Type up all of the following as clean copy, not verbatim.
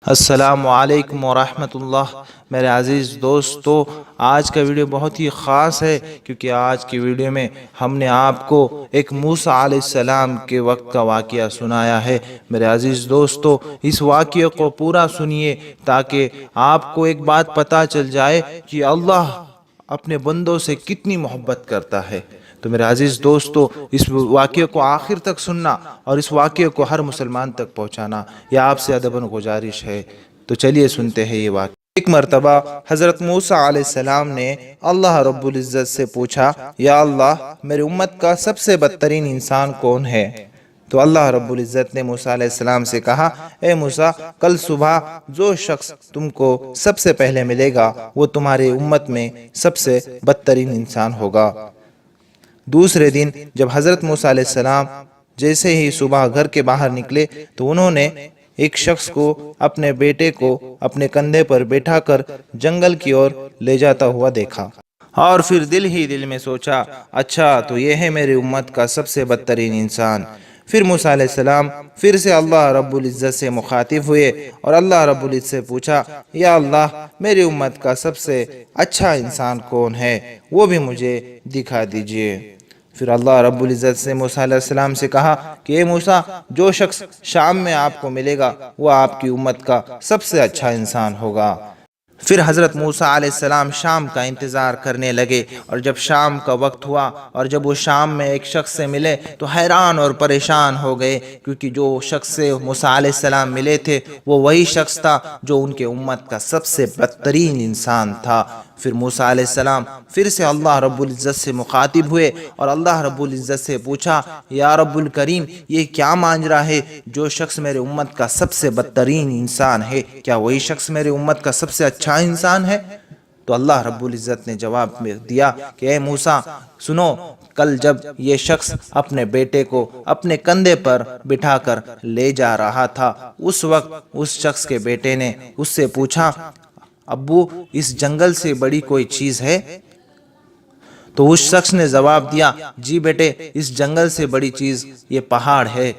السلام علیکم ورحمۃ اللہ۔ میرے عزیز دوستو، آج کا ویڈیو بہت ہی خاص ہے کیونکہ آج کی ویڈیو میں ہم نے آپ کو ایک موسیٰ علیہ السلام کے وقت کا واقعہ سنایا ہے۔ میرے عزیز دوستو، اس واقعے کو پورا سنیے تاکہ آپ کو ایک بات پتہ چل جائے کہ اللہ اپنے بندوں سے کتنی محبت کرتا ہے۔ تو میرے عزیز دوستو، اس واقعے کو آخر تک سننا اور اس واقعے کو ہر مسلمان تک پہنچانا یہ آپ سے ادباً گزارش ہے۔ تو چلیے سنتے ہیں یہ واقعہ۔ ایک مرتبہ حضرت موسیٰ علیہ السلام نے اللہ رب العزت سے پوچھا، یا اللہ، میری امت کا سب سے بدترین انسان کون ہے؟ تو اللہ رب العزت نے موسیٰ علیہ السلام سے کہا، اے موسیٰ، کل صبح جو شخص تم کو سب سے پہلے ملے گا وہ تمہاری امت میں سب سے بدترین انسان ہوگا۔ دوسرے دن جب حضرت موسیٰ علیہ السلام جیسے ہی صبح گھر کے باہر نکلے تو انہوں نے ایک شخص کو اپنے بیٹے کو اپنے کندھے پر بیٹھا کر جنگل کی اور لے جاتا ہوا دیکھا، اور پھر دل ہی دل میں سوچا، اچھا تو یہ ہے میری امت کا سب سے بدترین انسان۔ پھر موسیٰ علیہ السلام پھر سے اللہ رب العزت سے مخاطب ہوئے اور اللہ رب العزت سے پوچھا، یا اللہ، میری امت کا سب سے اچھا انسان کون ہے؟ وہ بھی مجھے دکھا دیجئے۔ پھر اللہ رب العزت سے موسیٰ علیہ السلام سے کہا کہ اے موسیٰ، جو شخص شام میں آپ کو ملے گا وہ آپ کی امت کا سب سے اچھا انسان ہوگا۔ پھر حضرت موسیٰ علیہ السلام شام کا انتظار کرنے لگے، اور جب شام کا وقت ہوا اور جب وہ شام میں ایک شخص سے ملے تو حیران اور پریشان ہو گئے، کیونکہ جو شخص سے موسیٰ علیہ السلام ملے تھے وہ وہی شخص تھا جو ان کے امت کا سب سے بدترین انسان تھا۔ پھر موسیٰ علیہ السلام پھر سے اللہ رب العزت سے مخاطب ہوئے اور اللہ رب العزت سے پوچھا، یا رب الکریم، یہ کیا ماجرا ہے؟ جو شخص میرے امت کا سب سے بدترین انسان ہے، کیا وہی شخص میرے امت کا سب سے اچھا انسان ہے؟ تو اللہ رب العزت نے جواب میں دیا کہ اے موسیٰ، سنو، کل جب یہ شخص اپنے بیٹے کو اپنے کندھے پر بٹھا کر لے جا رہا تھا، اس وقت اس شخص کے بیٹے نے اس سے پوچھا، ابو، اس جنگل سے بڑی کوئی چیز ہے؟ تو اس شخص نے جواب دیا، جی بیٹے، اس جنگل سے بڑی چیز یہ پہاڑ ہے،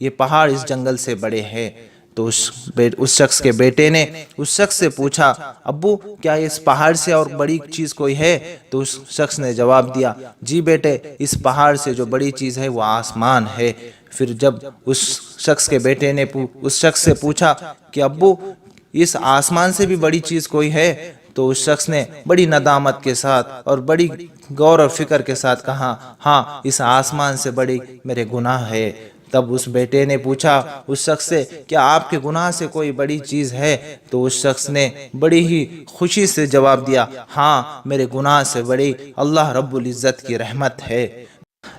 یہ پہاڑ اس جنگل سے بڑے ہیں۔ تو اس شخص کے بیٹے نے اس شخص سے پوچھا، ابو، کیا اس پہاڑ سے اور بڑی چیز کوئی ہے؟ تو اس شخص نے جواب دیا، جی بیٹے، اس پہاڑ سے جو بڑی چیز ہے وہ آسمان ہے۔ پھر جب اس شخص کے بیٹے نے اس شخص سے پوچھا کہ ابو، اس آسمان سے بھی بڑی چیز کوئی ہے؟ تو اس شخص نے بڑی ندامت کے ساتھ اور بڑی غور و فکر کے ساتھ کہا، ہاں، اس آسمان سے بڑی میرے گناہ ہے۔ تب اس بیٹے نے پوچھا اس شخص سے، کیا آپ کے گناہ سے کوئی بڑی چیز ہے؟ تو اس شخص نے بڑی ہی خوشی سے جواب دیا، ہاں، میرے گناہ سے بڑی اللہ رب العزت کی رحمت ہے۔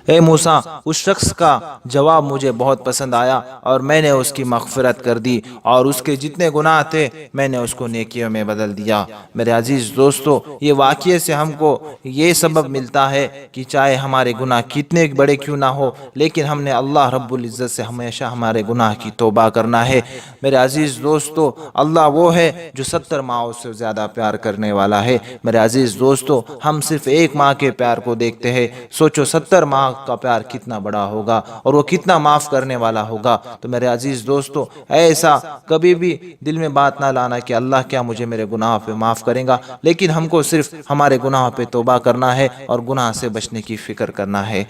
اے موسیٰ، اس شخص کا جواب مجھے بہت پسند آیا اور میں نے اس کی مغفرت کر دی، اور اس کے جتنے گناہ تھے میں نے اس کو نیکیوں میں بدل دیا۔ میرے عزیز دوستو، یہ واقعے سے ہم کو یہ سبب ملتا ہے کہ چاہے ہمارے گناہ کتنے بڑے کیوں نہ ہو، لیکن ہم نے اللہ رب العزت سے ہمیشہ ہمارے گناہ کی توبہ کرنا ہے۔ میرے عزیز دوستو، اللہ وہ ہے جو 70 ماؤں سے زیادہ پیار کرنے والا ہے۔ میرے عزیز دوستو، ہم صرف ایک ماں کے پیار کو دیکھتے ہیں، سوچو 70 ماں کا پیار کتنا بڑا ہوگا اور وہ کتنا معاف کرنے والا ہوگا۔ تو میرے عزیز دوستو، ایسا کبھی بھی دل میں بات نہ لانا کہ اللہ کیا مجھے میرے گناہ پہ معاف کرے گا، لیکن ہم کو صرف ہمارے گناہ پہ توبہ کرنا ہے اور گناہ سے بچنے کی فکر کرنا ہے۔